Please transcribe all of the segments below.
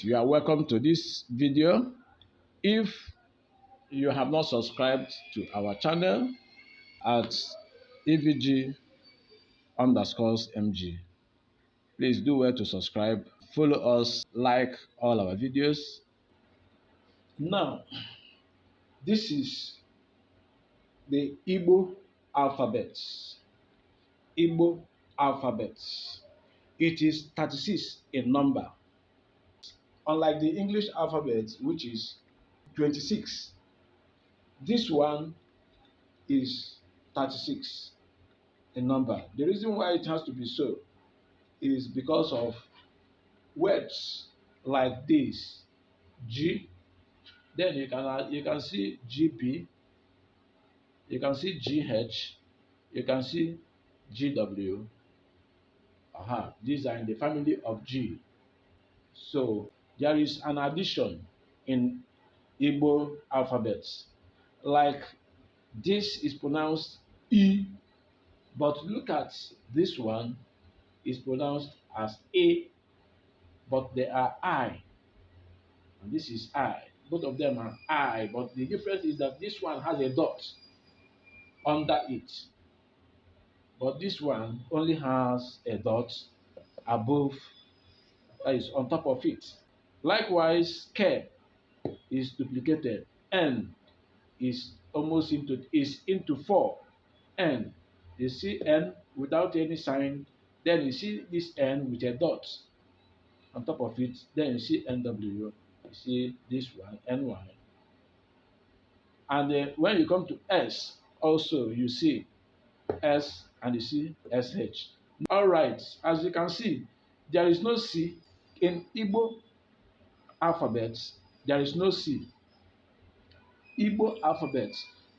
you are welcome to this video. If you have not subscribed to our channel at EVG_MG, please do well to subscribe, follow us, like all our videos. Now, this is the Igbo alphabet. Igbo alphabet. It is 36 in number. Unlike the English alphabet, which is 26, this one is 36 in number. The reason why it has to be so is because of words like this, G, then you can see GP, you can see GH, you can see GW. These are in the family of G. So there is an addition in Igbo alphabets. Like this is pronounced E, but look at this one is pronounced as A, but they are I, and this is I. Both of them are I, but the difference is that this one has a dot under it, but this one only has a dot above, that is on top of it. Likewise, K is duplicated. N is into 4. N, you see N without any sign, then you see this N with a dot on top of it, then you see NW, you see this one, NY. And when you come to S, also you see S and you see SH. All right, as you can see, there is no C in Igbo alphabet. There is no C. Igbo alphabet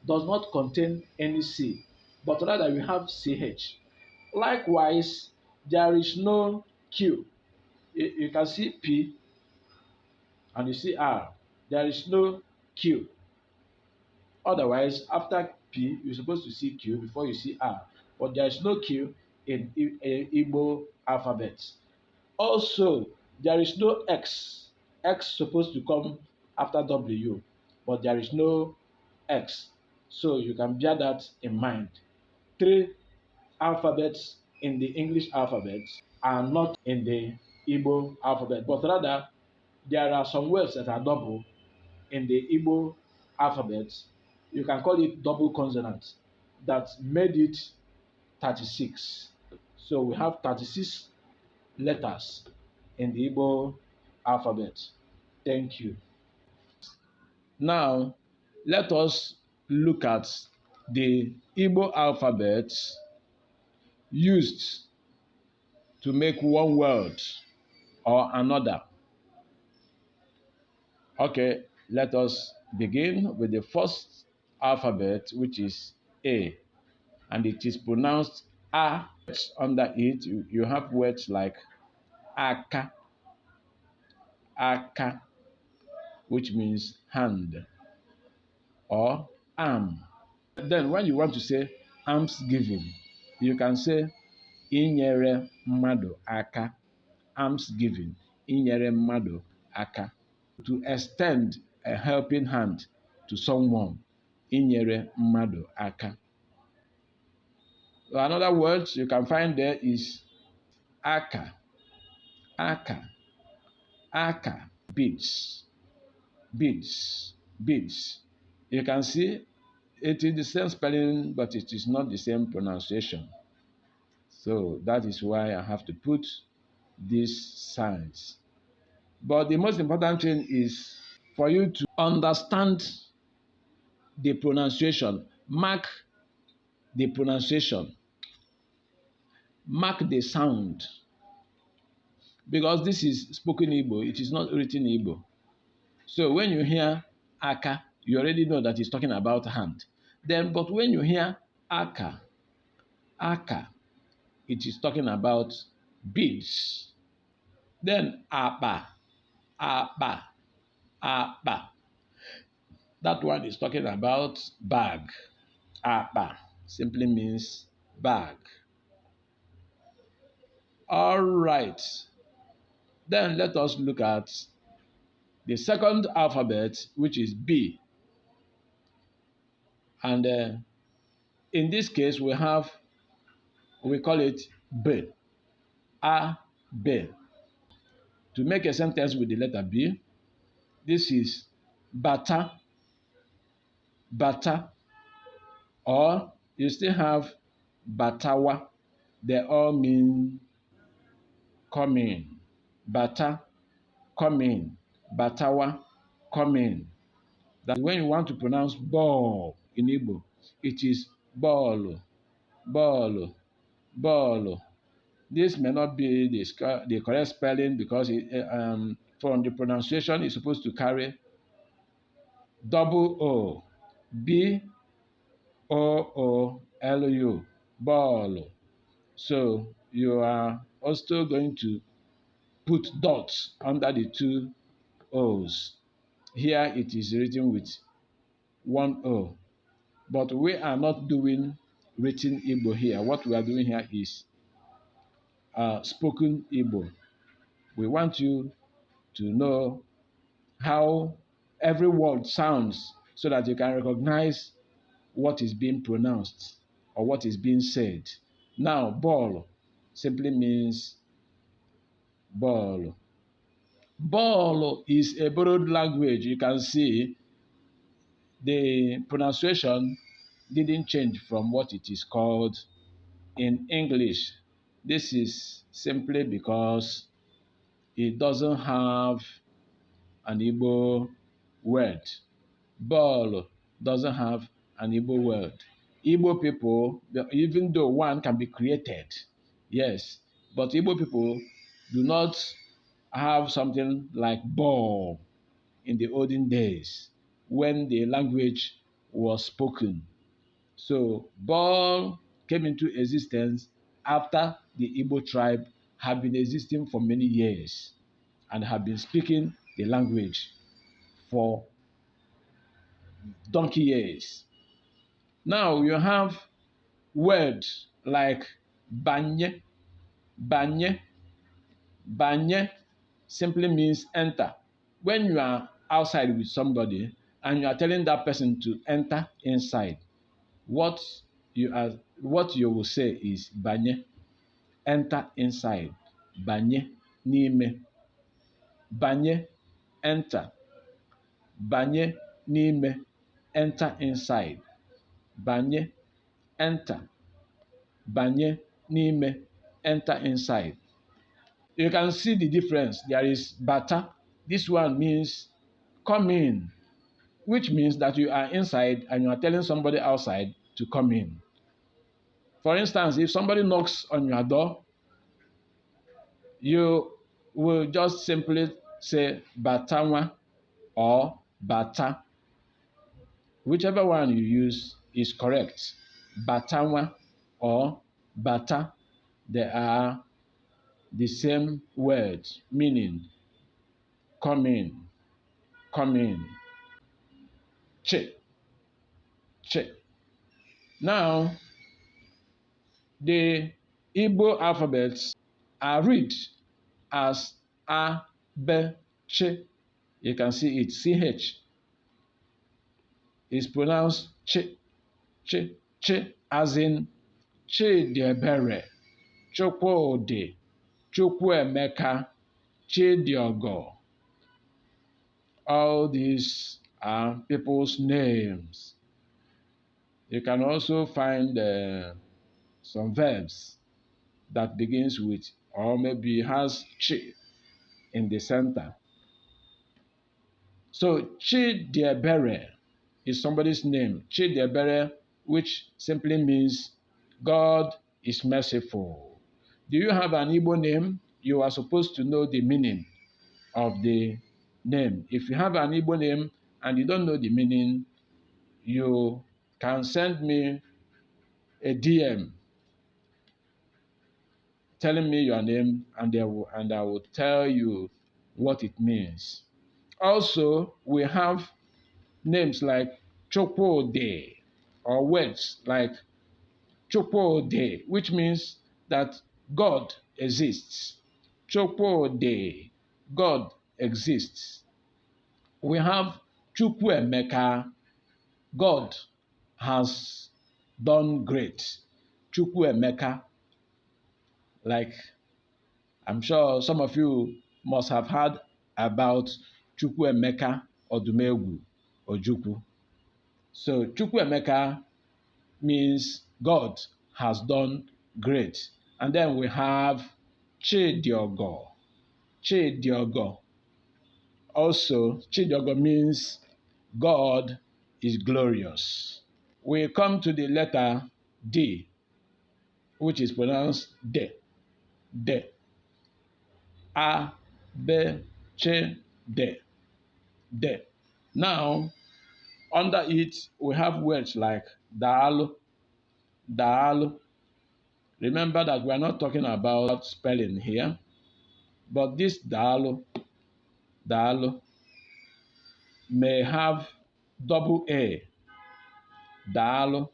does not contain any C, but rather we have CH. Likewise, there is no Q. You can see P and you see R. There is no Q. Otherwise, after P, you're supposed to see Q before you see R. But there is no Q in Igbo alphabet. Also, there is no X. X is supposed to come after W, but there is no X. So you can bear that in mind. 3 alphabets in the English alphabet are not in the Igbo alphabet, but rather there are some words that are double in the Igbo alphabet. You can call it double consonant that made it 36. So we have 36 letters in the Igbo alphabet. Thank you. Now, let us look at the Igbo alphabet used to make one word or another. Okay, let us begin with the first alphabet, which is A, and it is pronounced A. Under it, you have words like Aka, Aka, which means hand, or arm. Then when you want to say almsgiving, you can say Inyere mmadu aka. Almsgiving, Inyere mmadu aka. To extend a helping hand to someone, Inyere mmadu aka. Another word you can find there is Aka, Aka, Aka, beads, beads, beads. You can see it is the same spelling, but it is not the same pronunciation. So that is why I have to put these signs. But the most important thing is for you to understand the pronunciation. Mark the pronunciation. Mark the sound. Because this is spoken Igbo, it is not written Igbo. So when you hear Aka, you already know that it's talking about hand. But when you hear Aka, Aka, it is talking about beads. Then Apa, Apa, Apa. That one is talking about bag. Apa simply means bag. All right. Then let us look at the second alphabet, which is B. And in this case, we call it B. A, B. To make a sentence with the letter B, this is bata, bata. Or you still have batawa. They all mean come in. Bata, come in. Batawa, come in. That when you want to pronounce ball in Igbo, it is ball, ball, ball. This may not be the correct spelling because from the pronunciation it's supposed to carry double O, B-O-O-L-U, ball. So you are also going to put dots under the two O's. Here it is written with one O. But we are not doing written Igbo here. What we are doing here is spoken Igbo. We want you to know how every word sounds so that you can recognize what is being pronounced or what is being said. Now, ball simply means ball. Ball is a borrowed language. You can see the pronunciation didn't change from what it is called in English. This is simply because it doesn't have an Igbo word. Ball doesn't have an Igbo word. Igbo people, even though one can be created, yes, but Igbo people do not have something like ball in the olden days when the language was spoken. So ball came into existence after the Igbo tribe had been existing for many years and have been speaking the language for donkey years. Now you have words like banye. Banye. Banye simply means enter. When you are outside with somebody and you are telling that person to enter inside, what you will say is banye, enter inside. Banye n'ime. Banye, enter. Banye n'ime, enter inside. Banye, enter. Banye n'ime, enter inside. You can see the difference. There is bata. This one means come in, which means that you are inside and you are telling somebody outside to come in. For instance, if somebody knocks on your door, you will just simply say batawa or bata. Whichever one you use is correct. Batawa or bata, they are the same word, meaning come in, come in. Che, che. Now, the Igbo alphabets are read as A, B, Che. You can see it, CH is pronounced Che, Che, Che, as in Chidiebere, Chukwudi, Chukwuemeka, Chidiogo. All these are people's names. You can also find some verbs that begins with or maybe has chi in the center. So Chidiebere is somebody's name. Chidiebere, which simply means God is merciful. Do you have an Igbo name? You are supposed to know the meaning of the name. If you have an Igbo name and you don't know the meaning, you can send me a DM telling me your name, and I will tell you what it means. Also, we have names like Chukwudi, or words like Chukwudi, which means that God exists. Chukwudi, God exists. we have Chukwu Emeka. God has done great. Chukwu Emeka, like I'm sure some of you must have heard about Chukwu Emeka Odumegwu Ojukwu. So Chukwu Emeka means God has done great. And then we have Chidiogo. Chidiogo. Also, Chidiogo means God is glorious. We come to the letter D, which is pronounced De. De. A, B, Ch, De. De. Now, under it, we have words like Daalu. Daalu. Remember that we are not talking about spelling here, but this Daalu, Daalu, may have double A. Daalu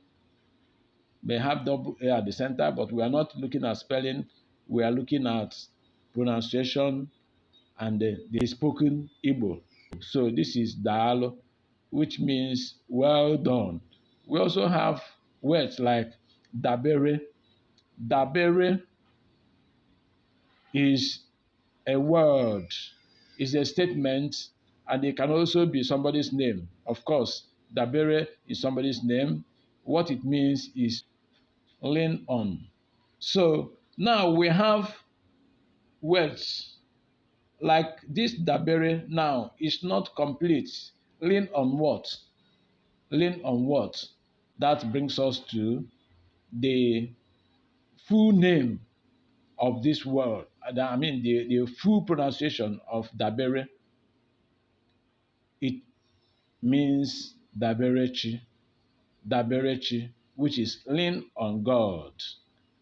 may have double A at the center, but we are not looking at spelling. We are looking at pronunciation and the spoken Igbo. So this is Daalu, which means well done. We also have words like Dabere. Dabere is a word, is a statement, and it can also be somebody's name. Of course, Dabere is somebody's name. What it means is lean on. So now we have words like this Dabere now is not complete. Lean on what? Lean on what? That brings us to the full name of this word. I mean the full pronunciation of Dabere. It means Daberechi. Daberechi, which is lean on God.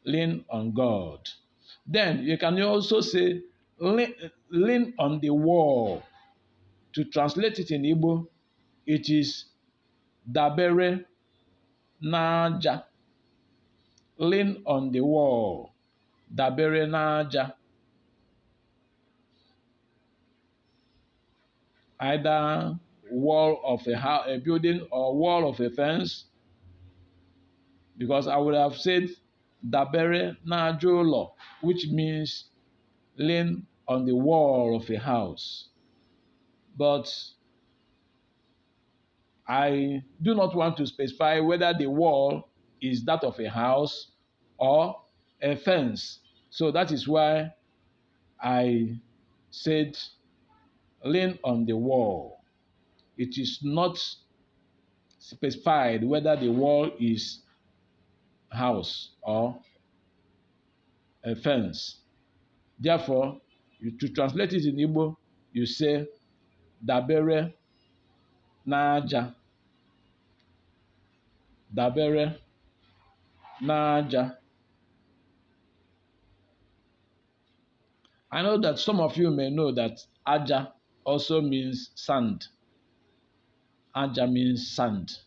Lean on God. Then you can also say lean on the wall. To translate it in Igbo, it is Dabere n'aja. Lean on the wall. Dabere n'aja. Either wall of a building or wall of a fence, because I would have said Dabere n'aja ụlọ, which means lean on the wall of a house. But I do not want to specify whether the wall is that of a house or a fence. So that is why I said lean on the wall. It is not specified whether the wall is house or a fence. Therefore, to translate it in Igbo, you say Dabere n'aja. Dabere n'aja. I know that some of you may know that aja also means sand. Aja means sand.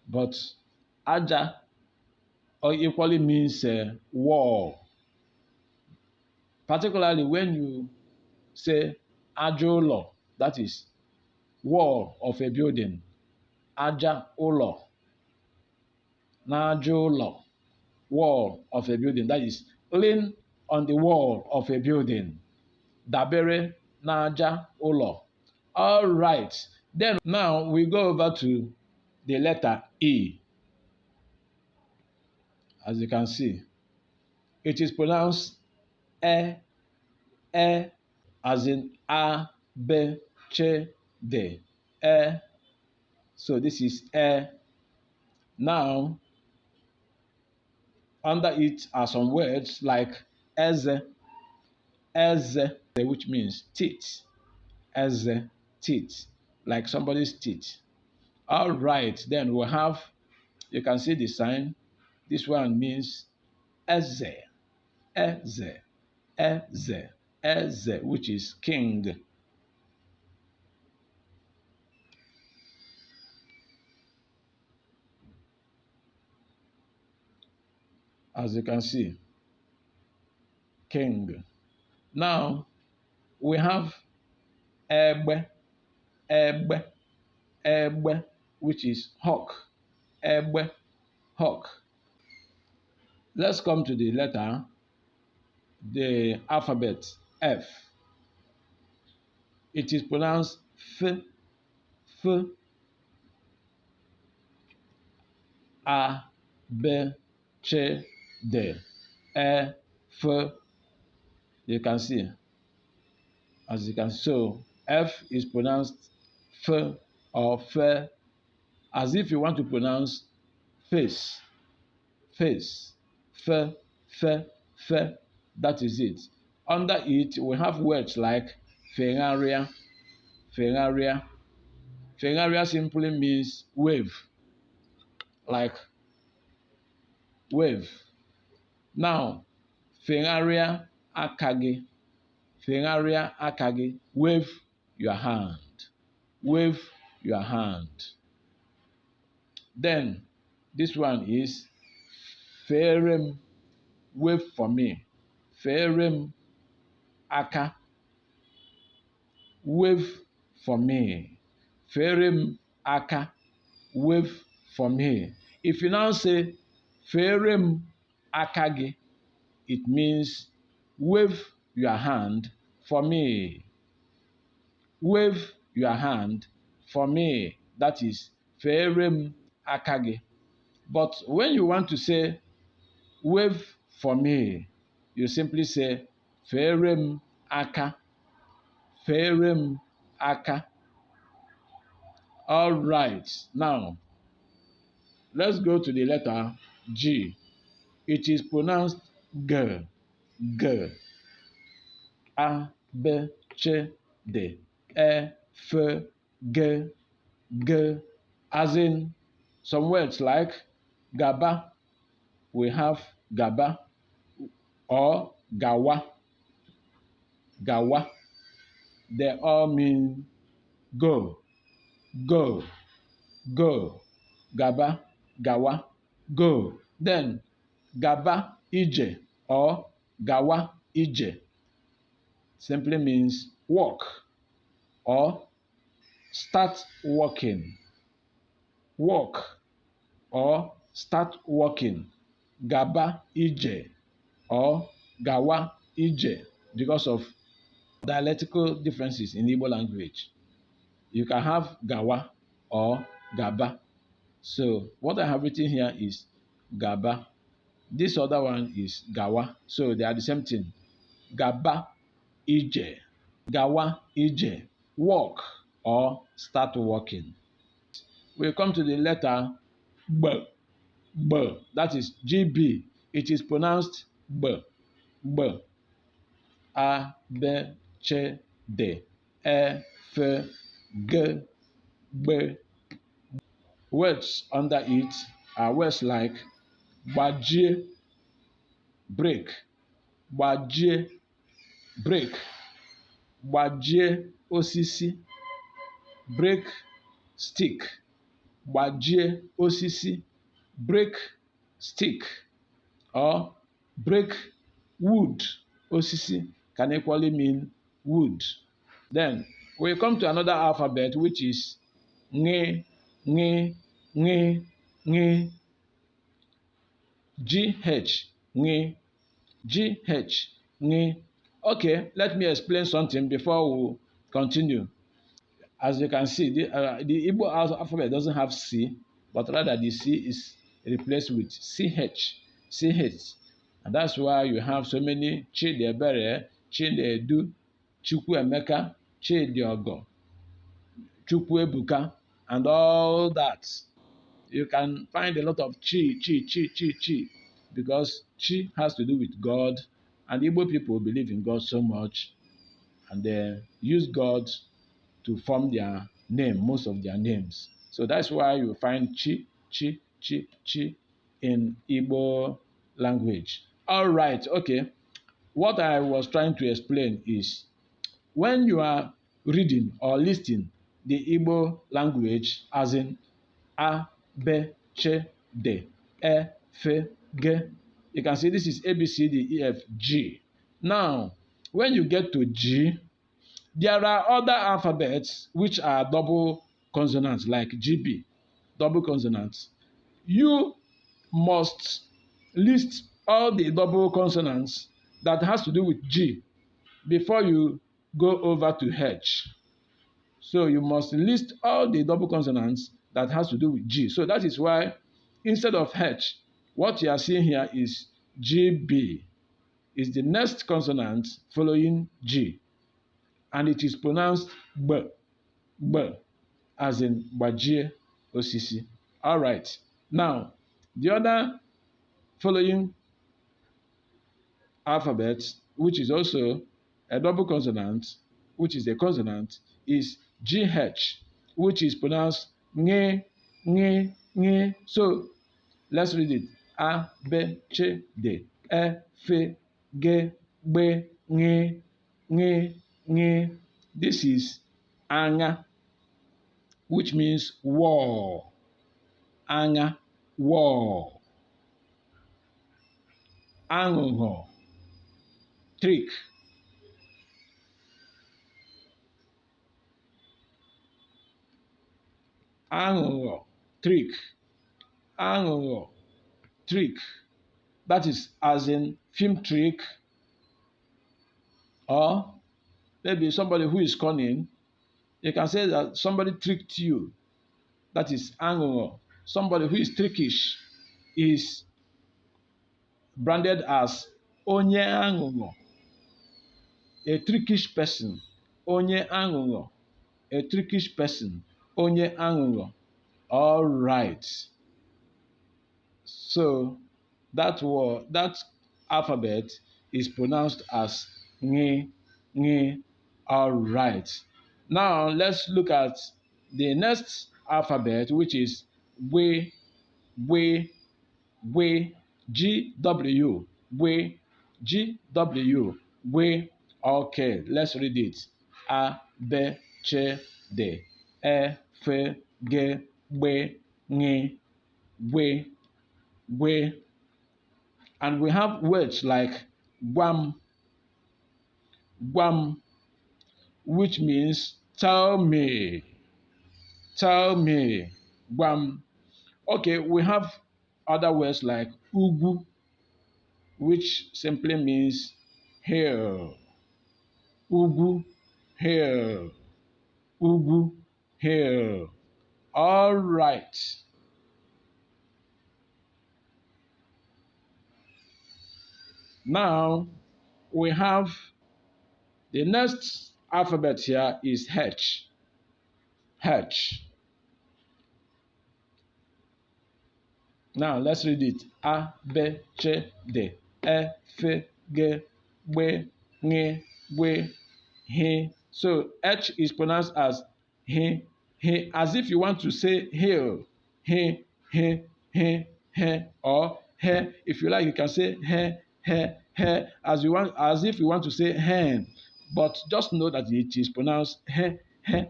But aja equally means wall. Particularly when you say aja ụlọ, that is wall of a building. Aja ụlọ. N'aja ụlọ, wall of a building. That is lean on the wall of a building. Dabere n'aja ụlọ. All right. Then now we go over to the letter E. As you can see, it is pronounced E, as in A, B, Ch, D. E. So this is E. Now, under it are some words like Eze, which means teeth. Eze, teeth, like somebody's teeth. All right, then we have, you can see the sign. This one means Eze, which is king. As you can see, king. Now, we have egbe, egbe, egbe, which is hawk, egbe, hawk. Let's come to the letter, the alphabet F. It is pronounced F, F, A, B, Ch, D, E, F. You can see, as you can see, so F is pronounced F or F, as if you want to pronounce face, face, F, F, F. That is it. Under it, we have words like Ferraria, Ferraria. Ferraria simply means wave, like wave. Now, Ferraria akagi, Ferraria akagi, wave your hand, wave your hand. Then, this one is Ferem, wave for me, Ferem aka, wave for me, Ferem aka, wave for me. If you now say Ferem akagi, it means wave your hand for me. Wave your hand for me. That is Ferem akagi. But when you want to say wave for me, you simply say Ferem aka, Ferem aka. All right, now let's go to the letter G. It is pronounced G, G. A, B, Ch, D, E, F, G, G. As in some words like Gaba, we have Gaba, or Gawa, Gawa. They all mean go, go, go. Gaba, Gawa, go. Then Gaba Ije or Gawa Ije simply means walk or start walking. Walk or start walking. Gaba Ije or Gawa Ije, because of dialectical differences in Igbo language. You can have Gawa or Gaba. So what I have written here is Gaba. This other one is Gawa. So they are the same thing. Gaba Ije, Gawa Ije, walk or start walking. We come to the letter B, B. That is GB. It is pronounced B, B. A, B, Ch, D, E, F, G, B. Words under it are words like gbajie, break, gbajie, break, gbajie osisi, break stick, gbajie osisi, break stick, or break wood. Osisi can equally mean wood. Then we come to another alphabet, which is Ng, Ng, Ng, Ng. GH, Ng, GH, Ng. Okay, let me explain something before we continue. As you can see, the Igbo alphabet doesn't have C, but rather the C is replaced with CH, CH. And that's why you have so many Chidebere, Chinedu, Chukwuemeka, Chidiogo, Chukwuebuka, and all that. You can find a lot of chi, because chi has to do with God, and Igbo people believe in God so much, and they use God to form their name, most of their names. So that's why you find chi in Igbo language. All right, okay. What I was trying to explain is when you are reading or listening the Igbo language, as in A, B, Ch, D, E, F, G. You can see this is A, B, C, D, E, F, G. Now, when you get to G, There are other alphabets which are double consonants like GB, double consonants. You must list all the double consonants that has to do with G before you go over to H. So you must list all the double consonants that has to do with G. So that is why instead of H, what you are seeing here is GB. Is the next consonant following G. And it is pronounced B, B, as in Bajie Osisi. All right. Now, the other following alphabet, which is also a double consonant, which is a consonant, is GH, which is pronounced Nge, Nge, Nge. So, let's read it. A, B, C, D, E, F, G, B, Nge, Nge, Nge. This is Anga, which means wall. Anga, wall. Aghụghọ, trick. Aghụghọ, trick. Aghụghọ, trick. That is as in film trick, or maybe somebody who is cunning. You can say that somebody tricked you. That is aghụghọ. Somebody who is trickish is branded as onye aghụghọ, a trickish person. Onye aghụghọ, a trickish person. Onye aghụghọ. All right. So that alphabet is pronounced as nge, nge. All right. Now let's look at the next alphabet, which is we, GW, we, GW, we. Okay, let's read it. A, B, C, D, E, F, G, B, Ng, we. And we have words like Guam, Guam, which means tell me, Guam. Okay, we have other words like Ugu, which simply means hill. Ugu, hill. Ugu, hill. All right. Now we have the next alphabet here is H. H. Now let's read it. A, B, C, D, E, F, G, B, Ng, B, H. So H is pronounced as H, H, as if you want to say hill. H, H, H, H, or H. If you like, you can say H, H, H, as if you want to say hen. But just know that it is pronounced H, H,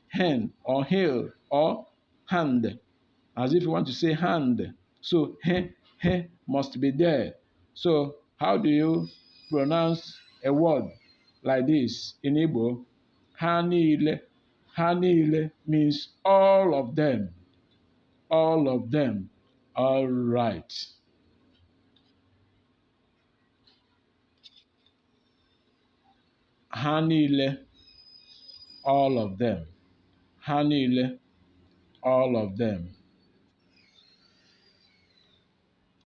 hen, or hill, or hand, as if you want to say hand. So he must be there. So how do you pronounce a word like this in Igbo? Ha niile. Ha niile means all of them. All of them. All right. Ha niile. All of them. Ha niile. All of them.